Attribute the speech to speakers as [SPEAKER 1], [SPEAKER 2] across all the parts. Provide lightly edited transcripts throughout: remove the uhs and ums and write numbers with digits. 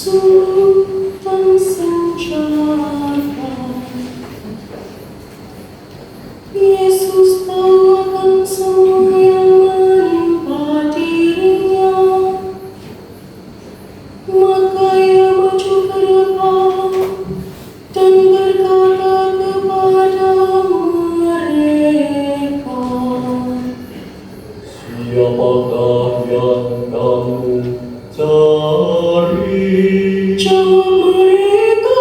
[SPEAKER 1] Sultan Senjata. Yesus tahu akan semua yang menimpa dirinya, maka ia maju ke depan dan berkata kepada mereka,
[SPEAKER 2] "Siapakah yang kamu cari?"
[SPEAKER 1] Jawab mereka,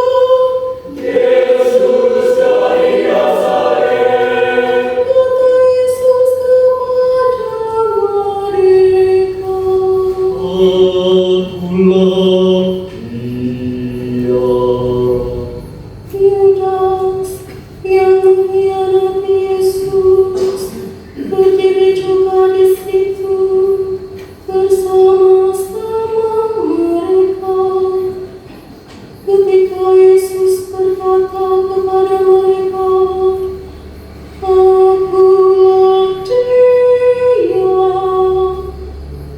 [SPEAKER 2] Yesus dari Nazaret.
[SPEAKER 1] kata Yesus kepada mereka,
[SPEAKER 2] Akulah Dia.
[SPEAKER 1] Yudas yang mengkhianati Yesus berdiri juga di situ bersama-sama mereka. Ketika Yesus berkata kepada mereka, "Akulah Dia,"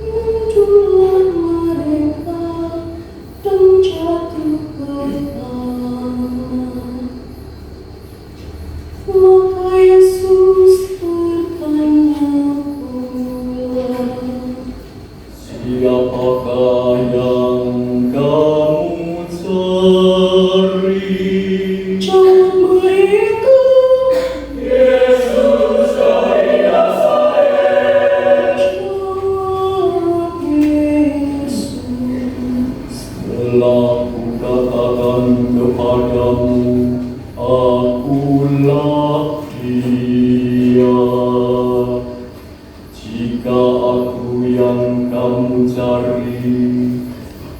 [SPEAKER 1] muncullah mereka dan jatuh ke tanah. Maka Yesus bertanya pula,
[SPEAKER 2] Siapakah yang kamu cari?
[SPEAKER 1] jawab mereka,
[SPEAKER 2] Yesus dari Nazaret.
[SPEAKER 1] jawab Yesus,
[SPEAKER 2] Telah kukatakan kepadamu, akulah Dia. Jika aku yang kamu cari,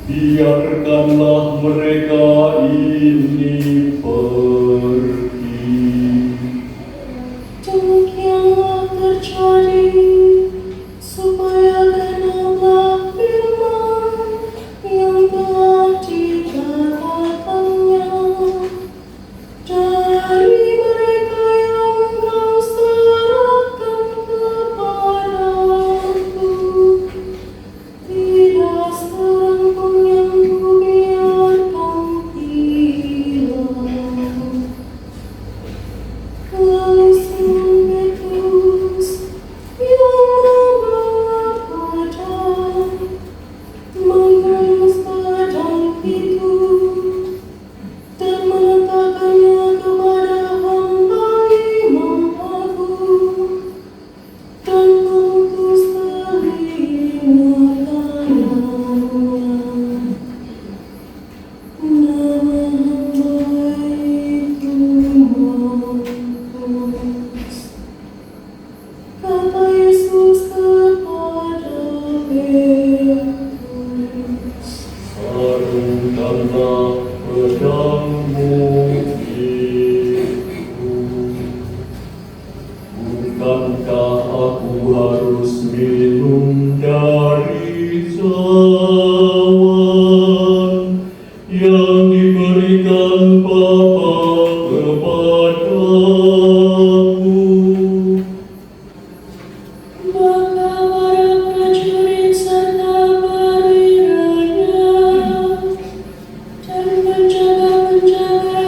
[SPEAKER 2] biarkanlah mereka ini pergi.
[SPEAKER 1] demikianlah terjadi supaya genaplah firman yang telah dikatakannya, dari mereka yang engkau serahkan kepadaku, tidak seorang pun yang kubiarkan hilang. Lalu Simon Petrus yang membawa pedang menghunus pedang itu dan meletakkannya kepada hamba imam agung dan memutus telinga kanannya. Nama hamba itu Malkus. Kata Yesus kepada Petrus,
[SPEAKER 2] Sarungkanlah pedangmu itu. Bukankah aku harus minum dari cawan yang diberikan Bapa kepadaku?
[SPEAKER 1] maka para prajurit serta perwiranya dan penjaga-penjaga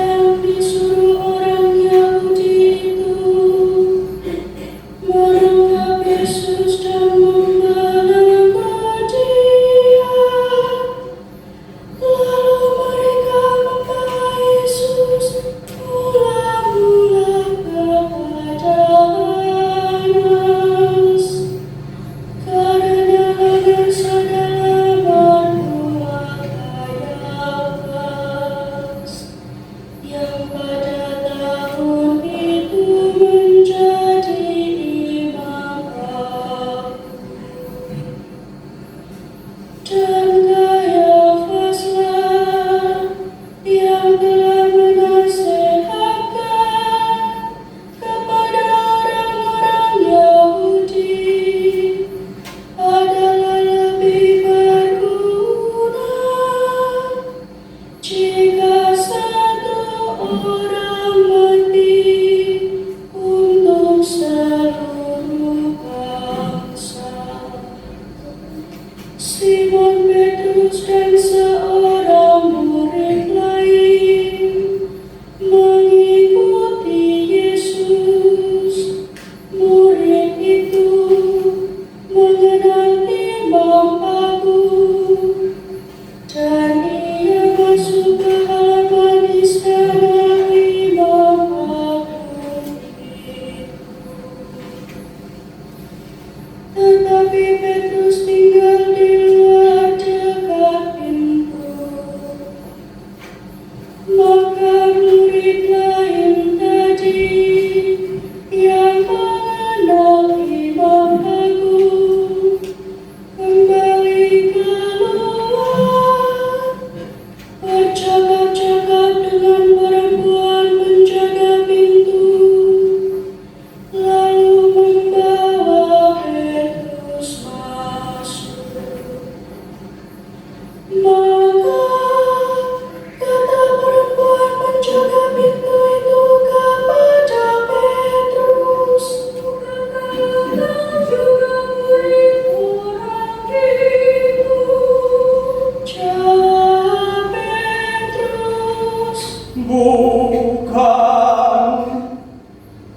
[SPEAKER 2] Bukan.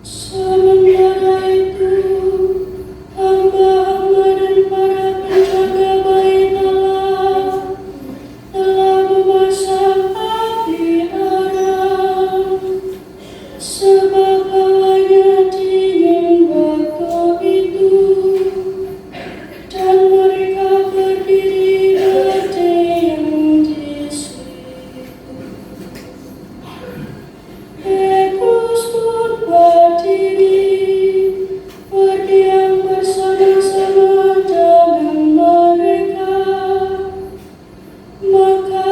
[SPEAKER 1] Sementara itu, hamba-hamba dan para penjaga bait Allah telah memasak api arang, sebab hawanya dingin waktu itu, dan mereka berdiri berdiam di situ. Petrus pun berdiri, berdiam bersama-sama dengan mereka. Maka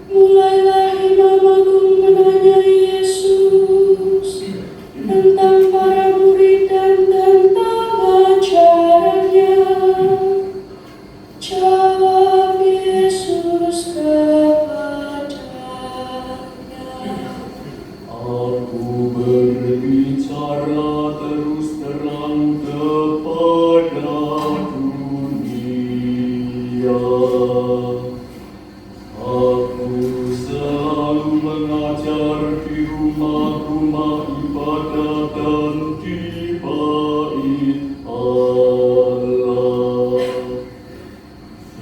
[SPEAKER 1] mulailah Imam Agung menanya Yesus tentang para murid dan tentang ajarannya. Jawab Yesus kepadanya,
[SPEAKER 2] Aku berbicara terus terang kepada dunia. Aku selalu mengajar di rumah-rumah ibadah dan di bait Allah,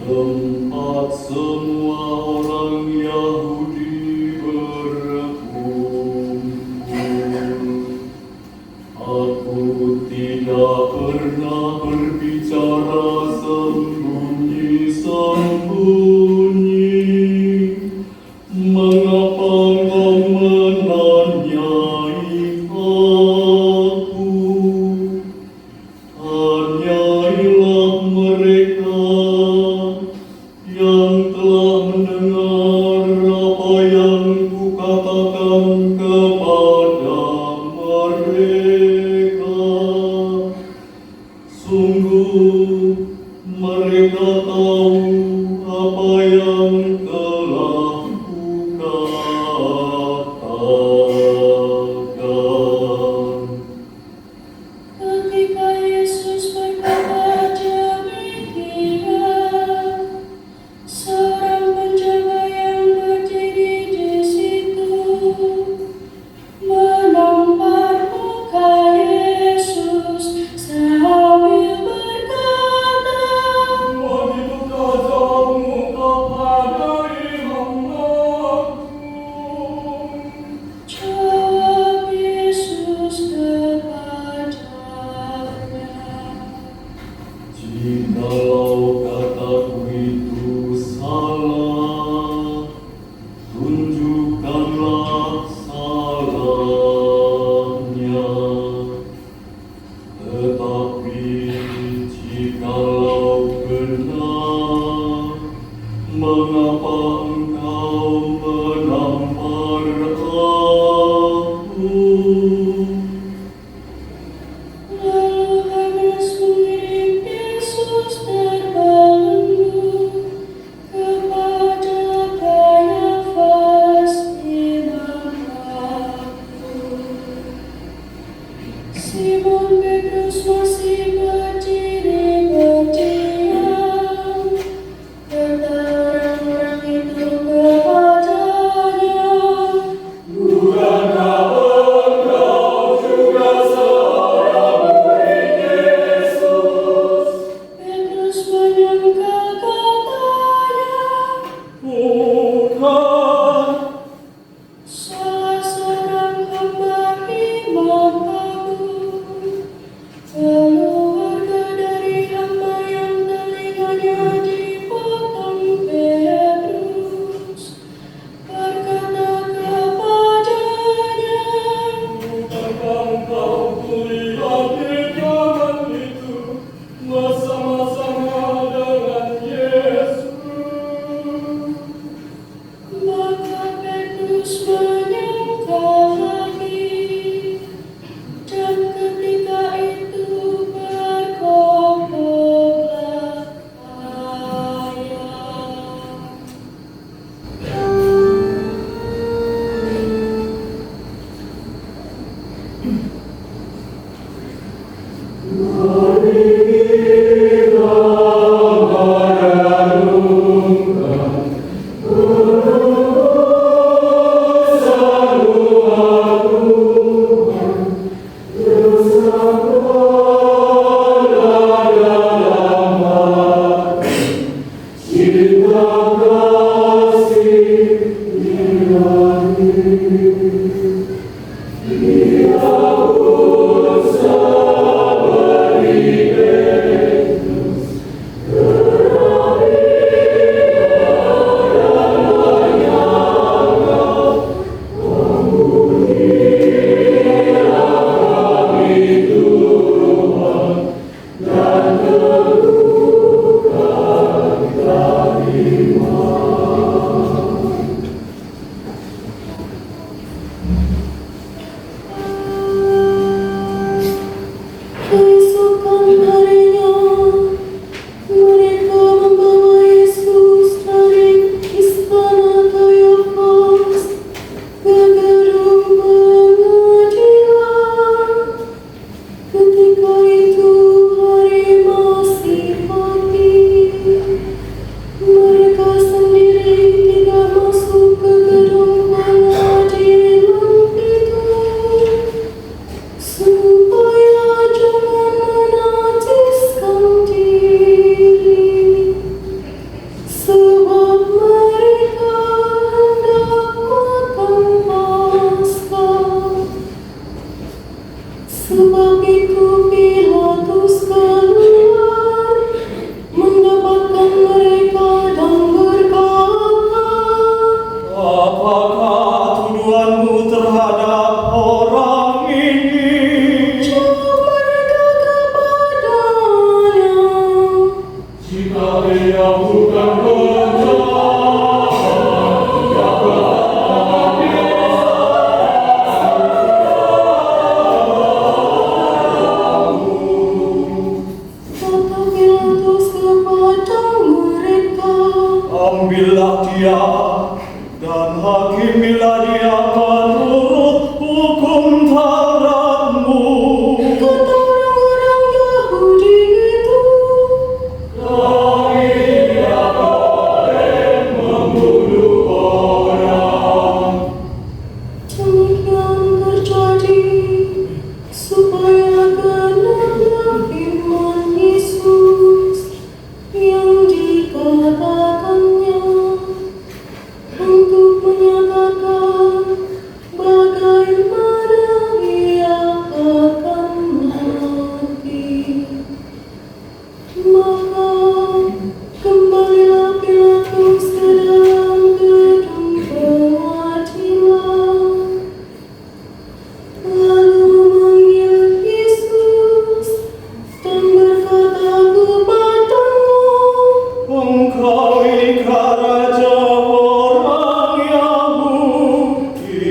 [SPEAKER 2] tempat semua orang Yahudi berkumpul. Aku tidak pernah berbicara sembunyi-sembunyi. Mengapa engkau menanyai aku? Tanyailah mereka yang telah mendengar apa yang kukatakan kepada mereka. Sungguh mereka tahu apa yang telah kukatakan.
[SPEAKER 1] ketika Yesus berkata demikian, seorang penjaga yang berdiri di situ menampar muka Yesus sambil berkata,
[SPEAKER 2] Begitu tajammu kepada Imam Agung.
[SPEAKER 1] jawab Yesus kepadanya,
[SPEAKER 2] Jikalau kataku itu salah, tunjukkanlah salahnya. Tetapi jikalau benar, mengapa engkau menampar aku?
[SPEAKER 1] lalu Hanas mengirim Yesus terbelenggu kepada Kayafas Imam Agung. Simon Petrus masih berdiri berdiam. Kata orang-orang itu kepadanya,
[SPEAKER 2] dia, dan hakimilah dia menurut hukum Tauratmu.
[SPEAKER 1] Kata orang-orang Yahudi itu, demikian terjadi supaya genaplah firman Yesus yang dikatakannya untuk menyatakan bagaimana ia akan mati. Maka kembalilah Pilatus ke dalam gedung pengadilan, lalu memanggil Yesus dan berkata kepadanya,
[SPEAKER 2] Engkau inikah raja orang Yahudi?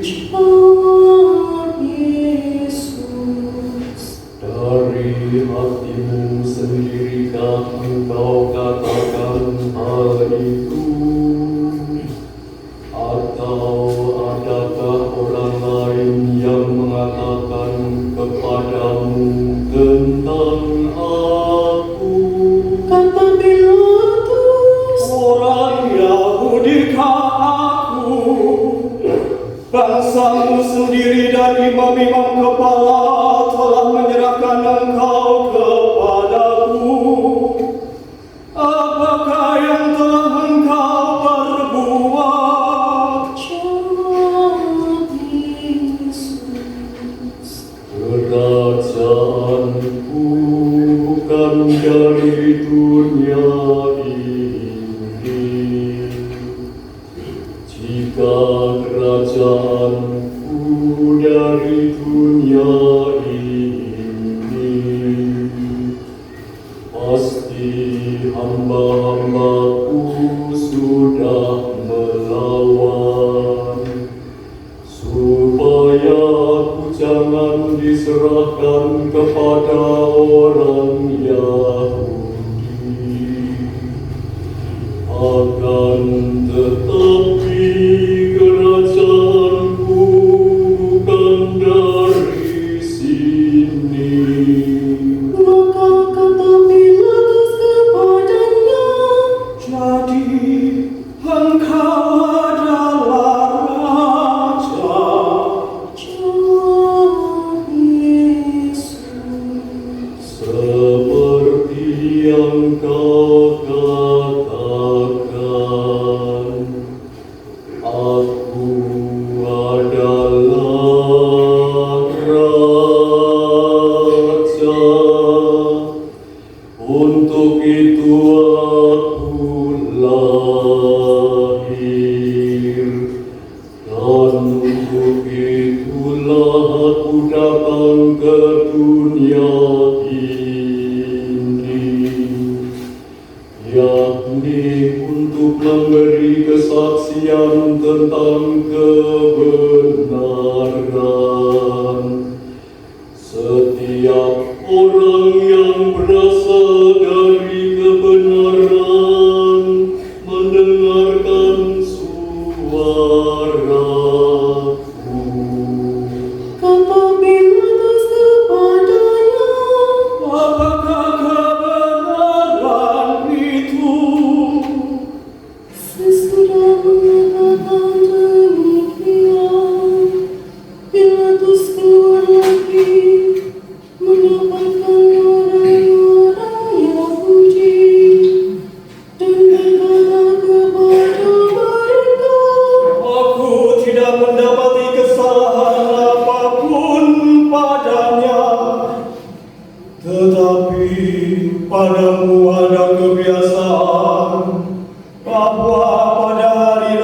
[SPEAKER 1] jawab Yesus,
[SPEAKER 2] Dari hatimu sendirikah engkau katakan hal itu? Atau adakah orang lain yang mengatakan kepadamu tentang aku?
[SPEAKER 1] kata Pilatus.
[SPEAKER 2] Orang Yahudikah aku? Bangsamu sendiri dan imam-imam kepala telah menyerahkan engkau kepadaku. Apakah yang telah engkau perbuat?
[SPEAKER 1] Jawab Yesus,
[SPEAKER 2] Kerajaanku bukan dari dunia ini. Jika kerajaanku dari dunia ini, pasti hamba-hambaku sudah melawan, supaya aku jangan diserahkan kepada orang Yahudi. Akan tetapi kerajaanku bukan dari sini.
[SPEAKER 1] maka kata Pilatus kepadanya,
[SPEAKER 2] Jadi engkau adalah raja.
[SPEAKER 1] jawab Yesus,
[SPEAKER 2] Seperti yang kau katakan, aku adalah raja. Untuk itu aku lahir, dan untuk itulah aku datang ke dunia ini, yakni untuk memberi kesaksian tentang kebenaran. Setiap orang yang berasal dari kebenaran mendengarkan suaraku.
[SPEAKER 1] kata Pilatus kepadanya,
[SPEAKER 2] Apakah kebenaran itu?
[SPEAKER 1] sesudah mengatakan demikian, Pilatus keluar lagi mendapatkan orang-orang Yahudi dan berkata kepada mereka,
[SPEAKER 2] Aku tidak mendapati kesalahan apapun padanya. Tetapi padamu ada kebiasaan bahwa pada hari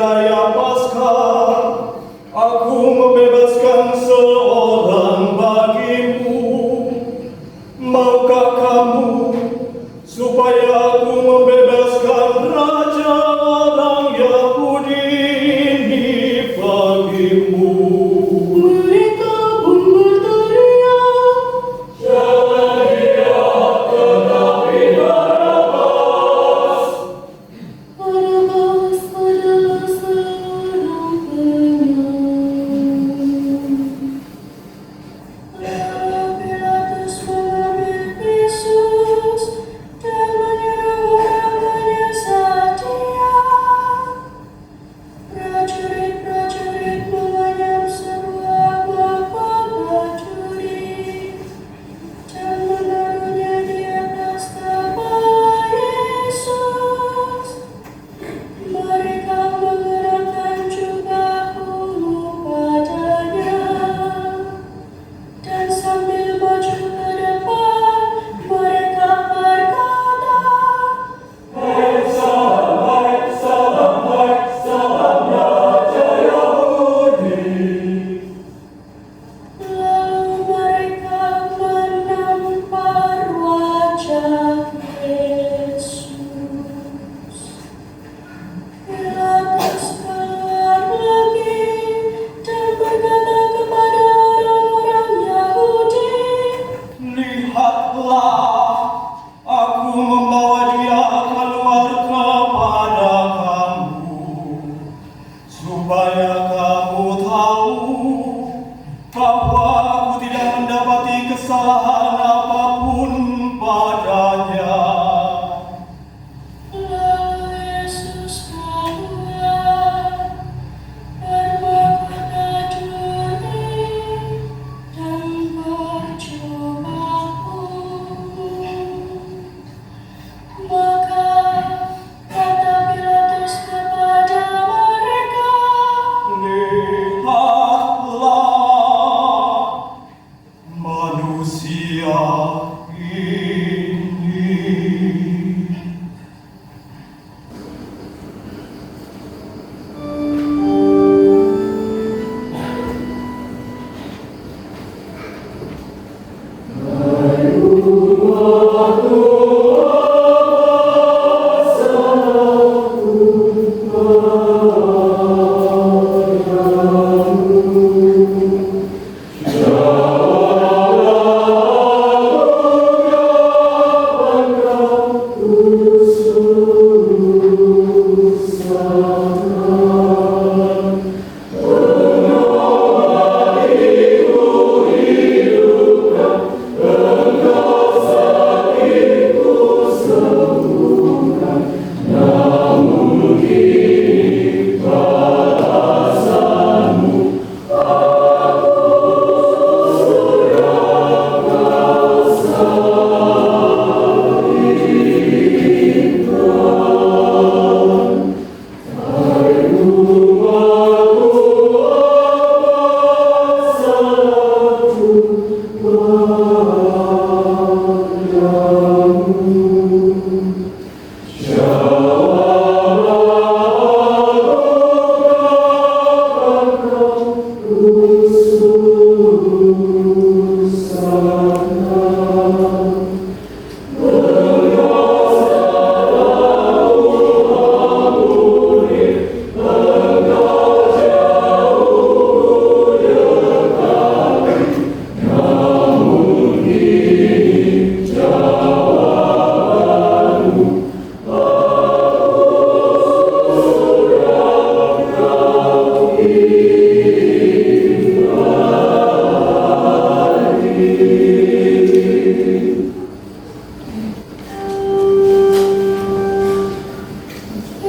[SPEAKER 2] supaya kamu tahu bahwa aku tidak mendapati kesalahan apapun padanya.
[SPEAKER 1] Lalu Yesus keluar, berbakana jernih dan berjubah ungu. Maka kata Pilatus kepada mereka,
[SPEAKER 2] Lihatlah manusia ini.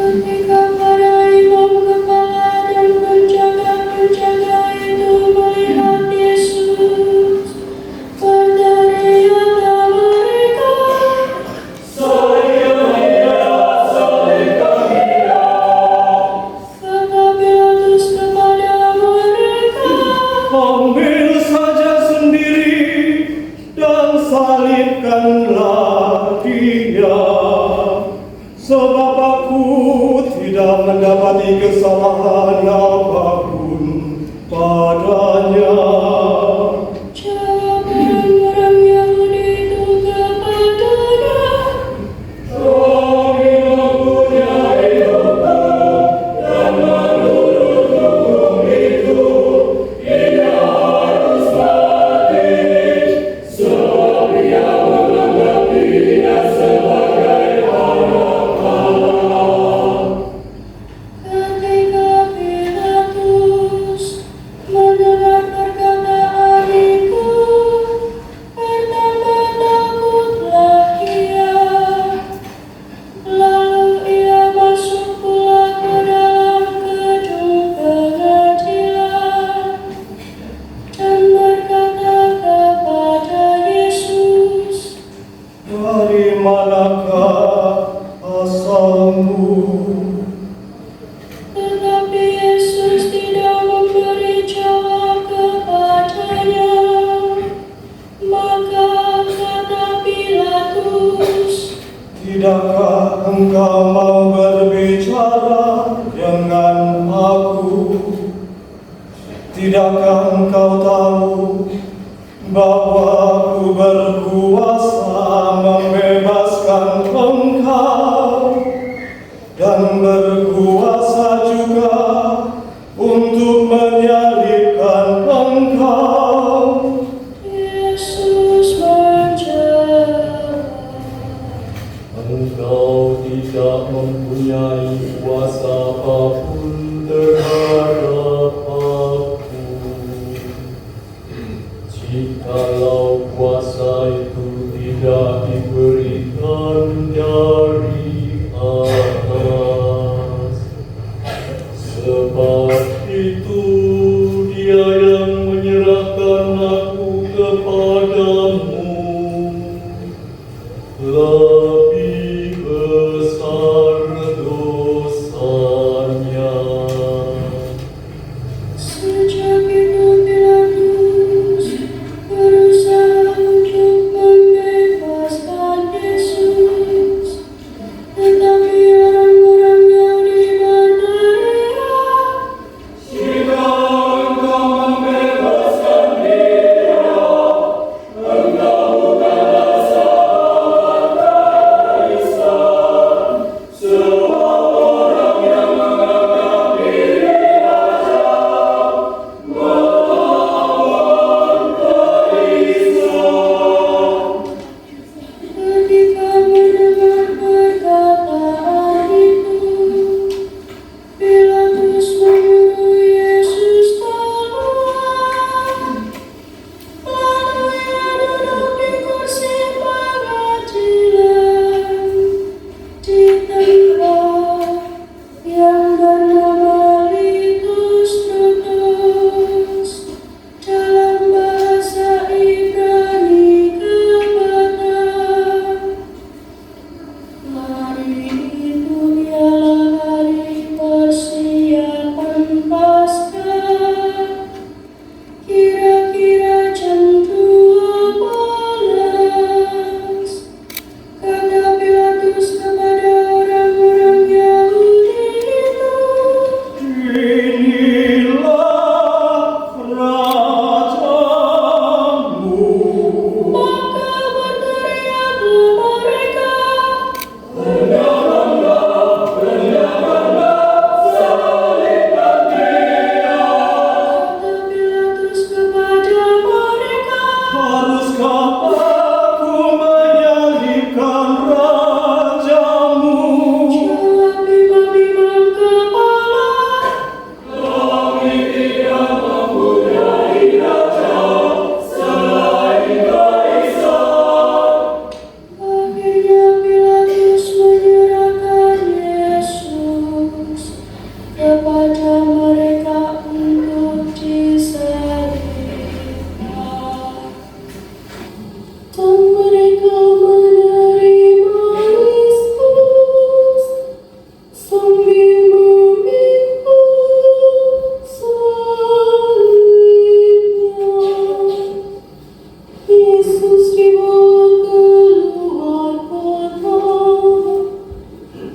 [SPEAKER 1] ketika para imam kepala dan penjaga-penjaga itu melihat Yesus, berteriaklah mereka, kata Pilatus kepada mereka,
[SPEAKER 2] Ambil saja sendiri dan salibkanlah dia, sebab aku tidak mendapati kesalahan apapun padanya.
[SPEAKER 1] jawab orang-orang Yahudi itu kepadanya,
[SPEAKER 2] Kami mempunyai hukum dan menurut hukum itu ia harus mati, sebab ia menganggap dirinya sebagai anak Allah.
[SPEAKER 1] ketika Pilatus mendengar perkataan itu, pertama takutlah ia. Lalu ia masuk pula ke dalam gedung pengadilan dan berkata kepada Yesus,
[SPEAKER 2] Dari manakah asalmu?
[SPEAKER 1] tetapi Yesus tidak memberi jawab kepadanya. Maka kata Pilatus,
[SPEAKER 2] Tidakkah engkau mau berbicara dengan aku? Tidakkah engkau tahu bahwa aku berkuasa membebaskan engkau dan berkuasa juga untuk menyalibkan engkau?
[SPEAKER 1] Yesus menjawab,
[SPEAKER 2] Engkau tidak mempunyai kuasa apapun terhadap itu Dia yang menyerahkan aku kepadamu. Lebih besar dosanya.
[SPEAKER 1] Sejak itu Pilatus berusaha untuk membebaskan Yesus, tetapi orang-orang Yahudi berteriak,
[SPEAKER 2] Jika engkau membebaskan Dia, engkau bukanlah sahabat Kaisar. Semua orang yang menganggap diri raja melawan Kaisar.
[SPEAKER 1] ketika mendengar perkataan itu, Pilatus menyuruh Yesus keluar. Lalu ia duduk di kursi pengadilan di tempat yang bernama Litus Trotos, dalam bahasa Ibrani Gabata. Hari itu ialah hari persiapan Paskah. Kira-kira jam 12, kata Pilatus kepada orang-orang Yahudi itu,
[SPEAKER 2] Inilah rajamu.
[SPEAKER 1] maka berteriaklah mereka, kata Pilatus kepada mereka,
[SPEAKER 2] Haruskah aku menyalibkan rajamu?
[SPEAKER 1] jawab imam-imam kepala,
[SPEAKER 2] Kami tidak mempunyai raja selain Kaisar.
[SPEAKER 1] akhirnya Pilatus menyerahkan Yesus kepada mereka untuk disalibkan. Dan mereka menerima Yesus sambil memikul salibnya. Yesus dibawa keluar kota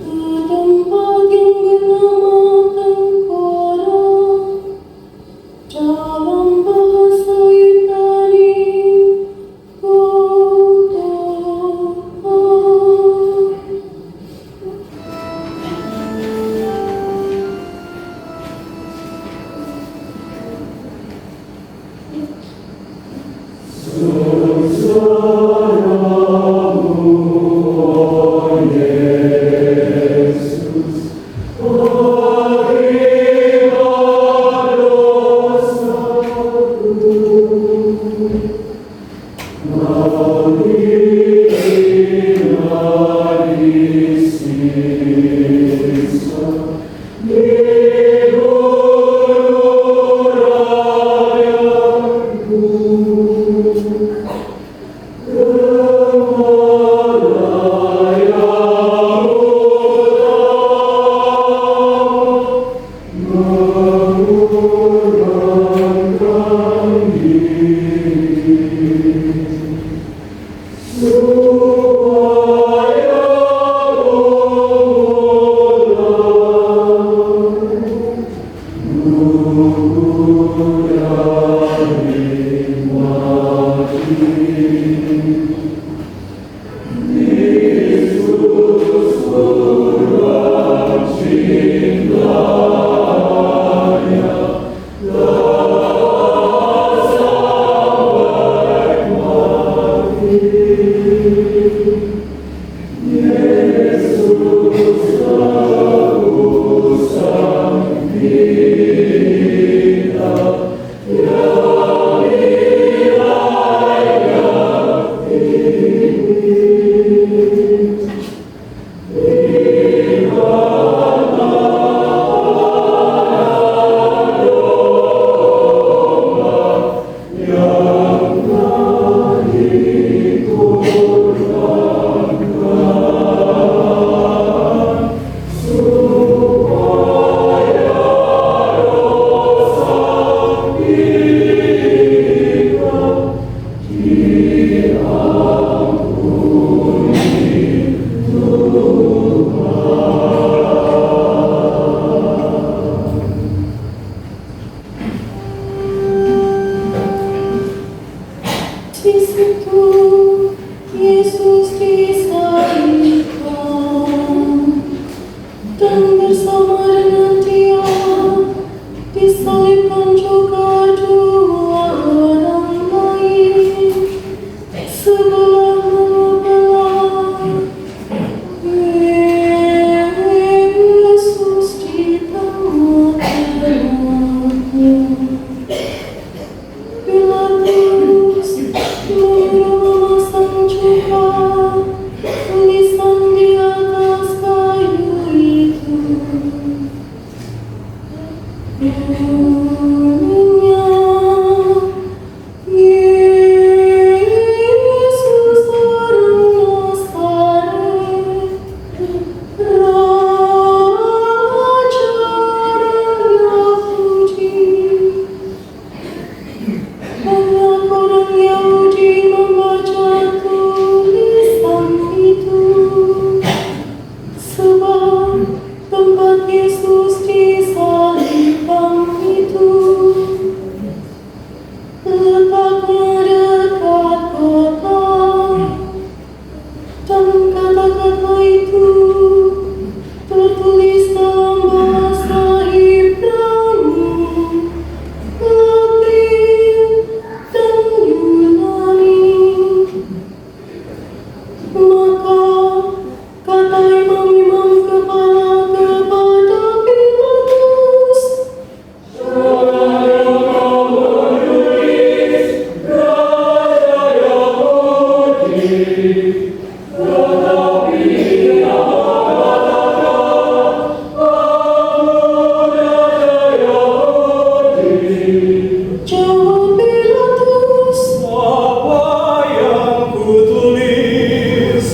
[SPEAKER 1] ke tempat yang bernama Tengkorak, dalam bahasa Ibrani Golgotha. disalibkan juga dua orang lain, sebelah membelah. Yesus di tengah-tengahnya. Pilatus memasang juga tulisan di atas kayu itu. Bunyinya, Yesus orang Nazaret, Raja orang Yahudi. Banyak orang Yahudi membaca tulisan itu, sebab tempat Yesus disalibkan itu letaknya dekat kota, dan kata-kata itu tertulis dalam bahasa Ibrani, Latin, dan Yunani. Maka kata imam-imam kepala kepada Pilatus, jawab Pilatus,
[SPEAKER 2] Apa yang kutulis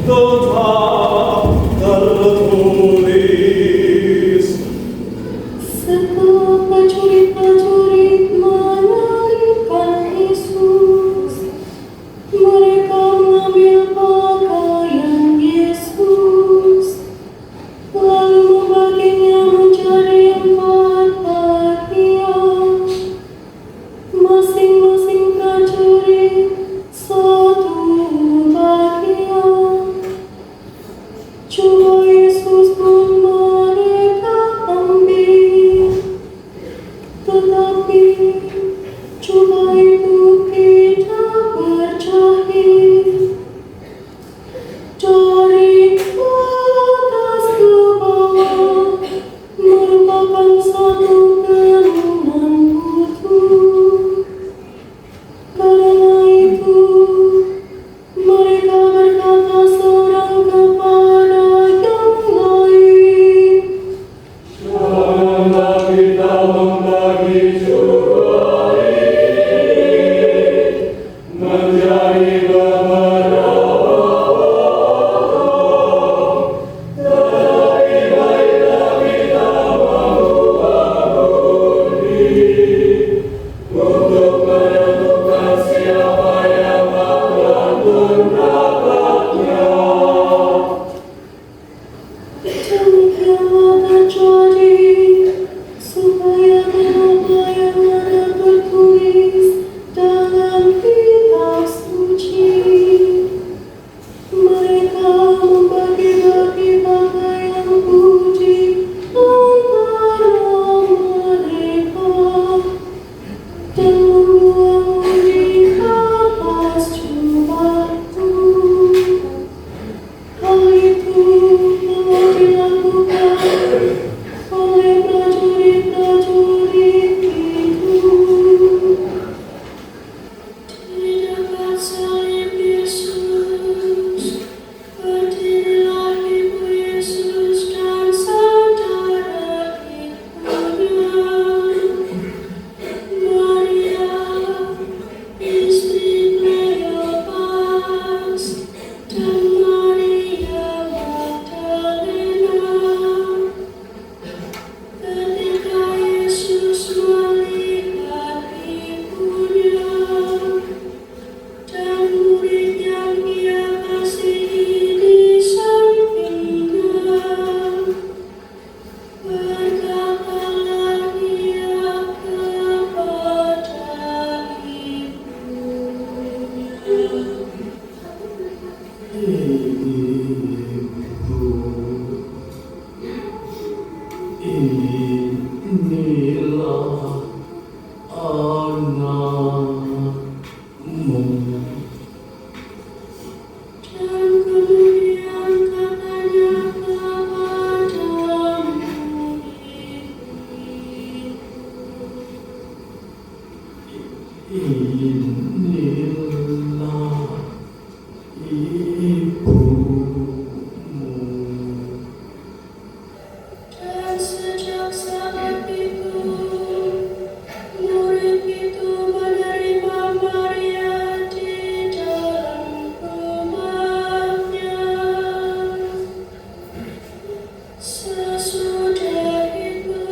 [SPEAKER 2] tetap tertulis.
[SPEAKER 1] setelah prajurit-prajurit menyalibkan Yesus, mereka mengambil pakaian Yesus, lalu membaginya menjadi 4 bagian, masing-masing prajurit 1 bagian. Juga Yesus pun mereka ambil.
[SPEAKER 2] inilah ibumu.
[SPEAKER 1] Dan sejak saat itu, murid itu menerima Maria di dalam rumahnya. Sesudah itu,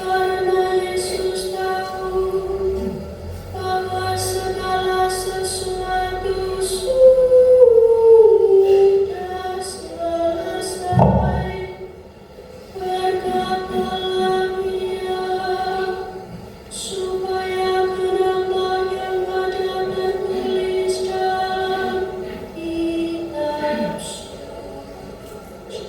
[SPEAKER 1] karena Yesus tahu bahwa segala sesuatu sudah selesai, berkatalah Ia supaya kenapa yang ada tertulis dalam kitab suci.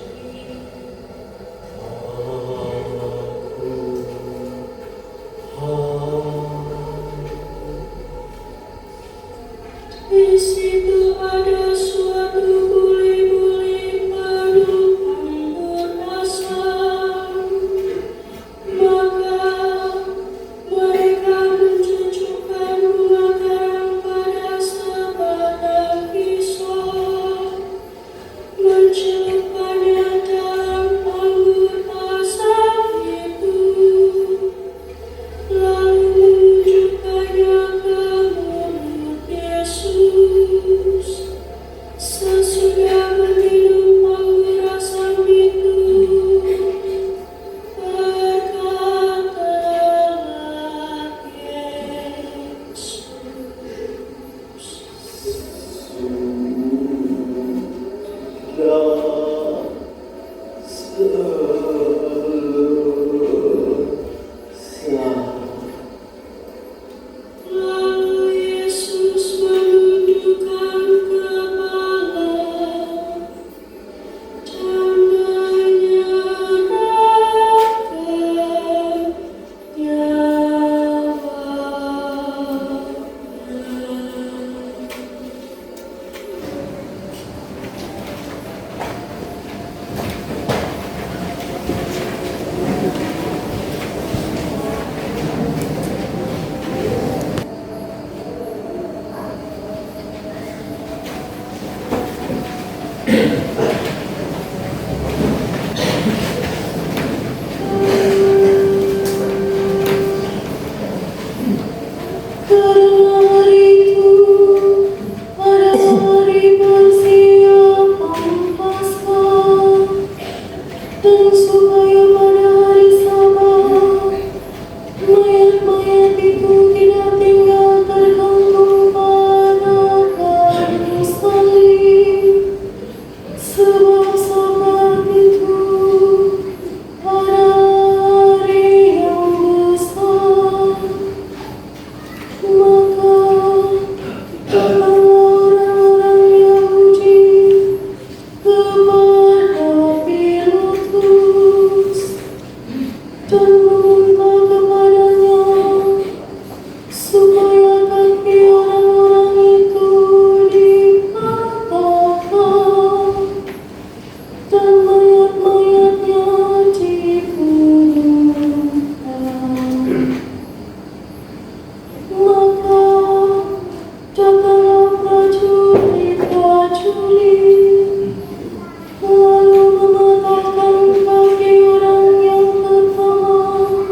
[SPEAKER 1] Di situ ada suatu buli-buli penuh anggur asam. Maka mereka mencucukkan bunga garam pada sebatang pisau, mencelupkannya dalam anggur asam itu, lalu menunjukkannya ke mulut Yesus. Sesudah meminum anggur asam itu, berkatalah Yesus, lalu Yesus menundukkan kepala dan menyerahkan nyawanya. Karena hari itu adalah hari persiapan Paskah, dan supaya pada hari Sabat mayat-mayat itu tidak tinggal tergantung pada kayu salib, sebab Sabat itu pada hari yang besar. Maka datanglah orang-orang Yahudi kepada Pilatus dan meminta kepadanya supaya kaki orang-orang itu dipatahkan dan mayat-mayatnya dikuburkan. Maka datanglah prajurit-prajurit, lalu mematahkan kaki orang yang pertama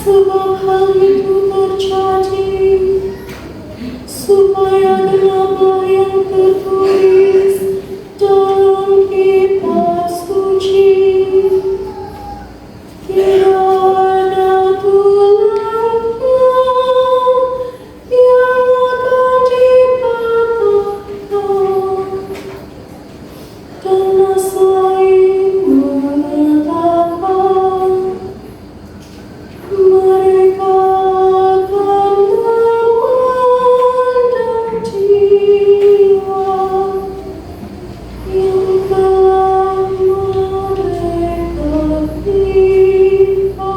[SPEAKER 1] sebab hal itu terjadi supaya genaplah yang tertulis dalam kitab suci. Tidak ada tulangnya yang akan dipatahkan, dan nas lain mengatakan mereka akan memandang jiwa yang telah mereka timpa.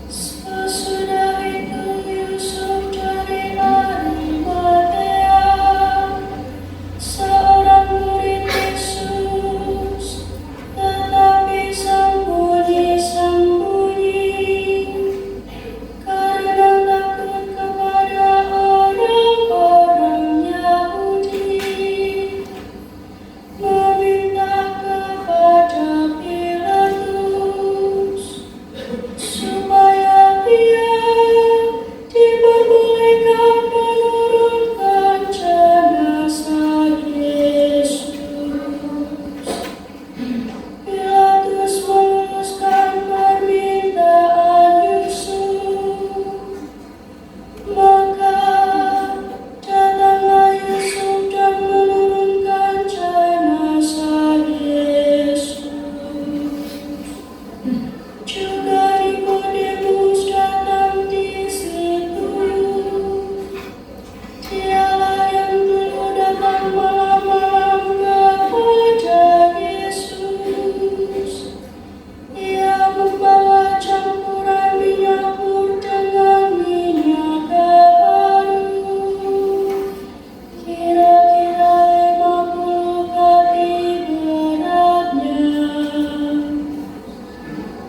[SPEAKER 1] Sesudah itu Yusuf dari Arimatea, seorang murid Yesus, tetapi sembunyi-sembunyi karena takut kepada orang-orang Yahudi, meminta kepada Pilatus supaya dia diperbolehkan menurunkan jenazah Yesus. Pilatus memuluskan permintaan Yusuf. Maka datanglah Yusuf dan menurunkan jenazah Yesus. Juga Nikodemus datang di situ. Dialah yang dulu datang malam-malam kepada Yesus. Ia membawa campuran minyak mur dengan minyak baru, kira-kira 50 kali beratnya.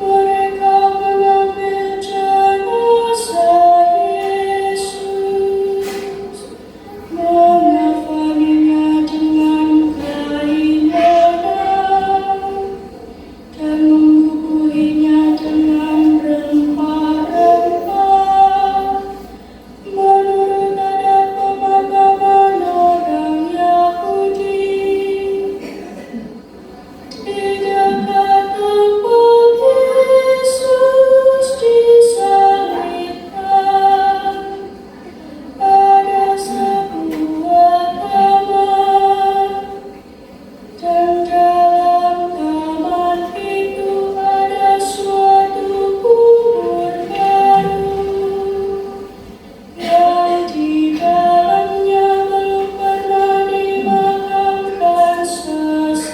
[SPEAKER 1] Mereka mengambil jenazah Yesus, mengafaninya dengan kain lenan, dan membubuhinya dengan rempah-rempah menurut adat pemakaman orang Yahudi. Di dekat tempat Yesus disalibkan ada sebuah taman, dan dalam taman itu ada suatu kubur baru yang di dalamnya belum pernah dimakamkan seseorang.